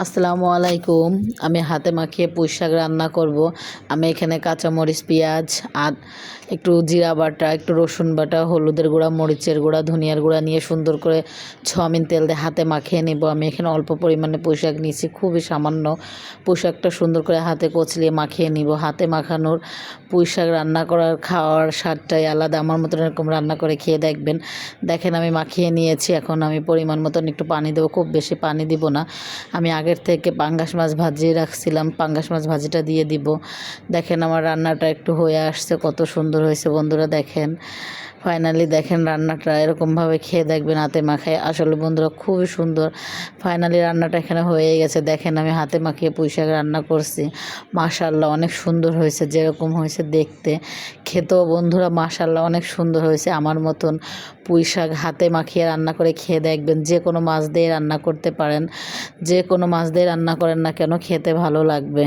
আসসালামু আলাইকুম। আমি হাতে মাখিয়ে পুঁই শাক রান্না করব। আমি এখানে কাঁচামরিচ, পেঁয়াজ, একটু জিরা বাটা, একটু রসুন বাটা, হলুদের গুঁড়া, মরিচের গুঁড়া, ধনিয়ার গুঁড়া নিয়ে সুন্দর করে সয়াবিন তেল দিয়ে হাতে মাখিয়ে নেব। আমি এখানে অল্প পরিমাণে পুঁই শাক নিয়েছি, খুবই সামান্য। পুঁই শাকটা সুন্দর করে হাতে কচলিয়ে মাখিয়ে নিব। হাতে মাখানোর পুঁই শাক রান্না করার খাওয়ার স্বাদটাই আলাদা। আমার মতন এরকম রান্না করে খেয়ে দেখবেন। দেখেন আমি মাখিয়ে নিয়েছি। এখন আমি পরিমাণ মতন একটু পানি দেবো, খুব বেশি পানি দিব না। আমি আগের থেকে পাঙ্গাস মাছ ভাজিয়ে রাখছিলাম, পাঙ্গাস মাছ ভাজিটা দিয়ে দিব। দেখেন আমার রান্নাটা একটু হয়ে আসছে, কত সুন্দর হয়েছে বন্ধুরা। দেখেন ফাইনালি দেখেন রান্নাটা এরকমভাবে খেয়ে দেখবেন হাতে মাখায়, আসলে বন্ধুরা খুবই সুন্দর। ফাইনালি রান্নাটা এখানে হয়ে গেছে। দেখেন আমি হাতে মাখিয়ে পুঁই শাক রান্না করছি, মাশাআল্লাহ অনেক সুন্দর হয়েছে। যেরকম হয়েছে দেখতে, খেতেও বন্ধুরা মাশাআল্লাহ অনেক সুন্দর হয়েছে। আমার মতন পুঁই শাক হাতে মাখিয়ে রান্না করে খেয়ে দেখবেন। যে কোনো মাছ দিয়ে রান্না করতে পারেন, যে কোনো মাছ দিয়ে রান্না করেন না কেন খেতে ভালো লাগবে।